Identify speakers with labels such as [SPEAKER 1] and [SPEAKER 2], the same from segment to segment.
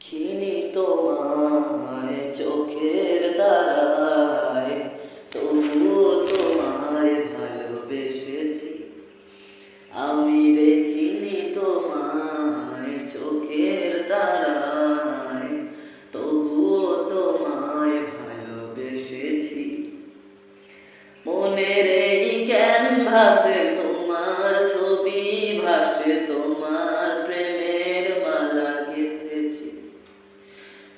[SPEAKER 1] দেখিনি তোমায় চোখের তারায়, তবুও তোমায় ভালোবেসেছি। আমি দেখিনি তোমায় চোখের তারায়, তবুও তোমায় ভালোবেসেছি। মনের এই ক্যানভাসে তোমার ছবি ভাসে, তোমার প্রেমের মালা গেঁথেছি।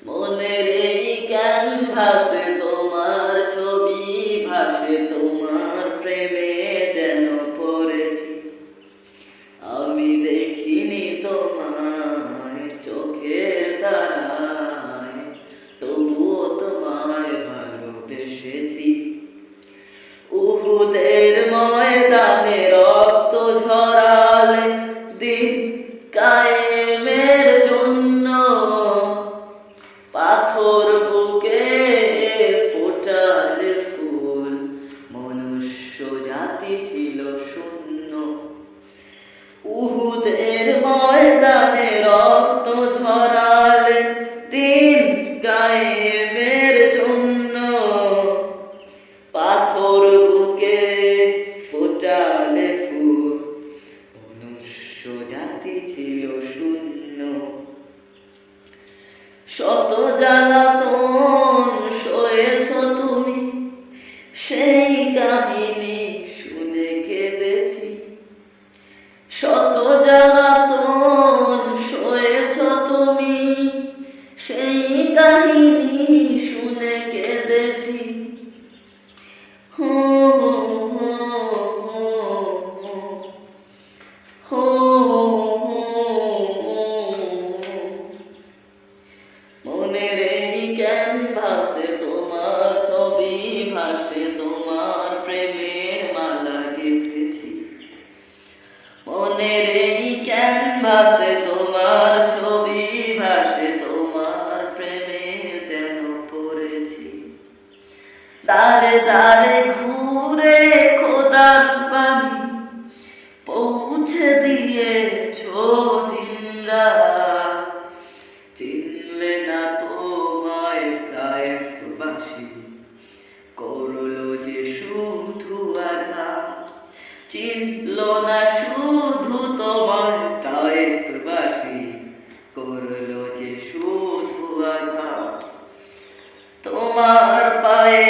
[SPEAKER 1] মনের এই ক্যানভাসে তোমার ছবি ভাসে, তোমার প্রেমে যেন পড়েছি। আমি দেখিনি তোমায় চোখের তারায়, তবুও তোমায় ভালোবেসেছি। উহুদের ময়দানে রক্ত ঝরালে দিন কায়েমের জন্য, পাথর বুকে ফোটালে ফুল, মনুষ্য জাতি ছিল শূন্য। উহুদের ময়দানে রক্ত ঝরালে দিন কায়েমের জন্য, পাথর বুকে ফোটালে ফুল, মনুষ্য জাতি ছিল শূন্য। শত জ্বালাতন সয়েছ তুমি, সেই কাহিনী শুনে কেঁদেছি। শত জ্বালাতন সয়েছ তুমি, সেই কাহিনী শুনে কেঁদেছি। মনের এই ক্যানভাসে তোমার ছবি ভাসে, তোমার প্রেমের মালা গেঁথেছি। মনের এই ক্যানভাসে তোমার ছবি ভাসে, তোমার প্রেমে যেন পড়েছি। দাঁড়ে দাঁড়ে ঘুরে খোদার পানি পৌঁছে দিয়েছ দিনরাত। চিনলে না তোমায় তায়েফবাসী, করলো যে শুধু আঘাত। চিনল না শুধু তোমায় তায়েফবাসী, করলো যে শুধু আঘাত। তোমার পায়ে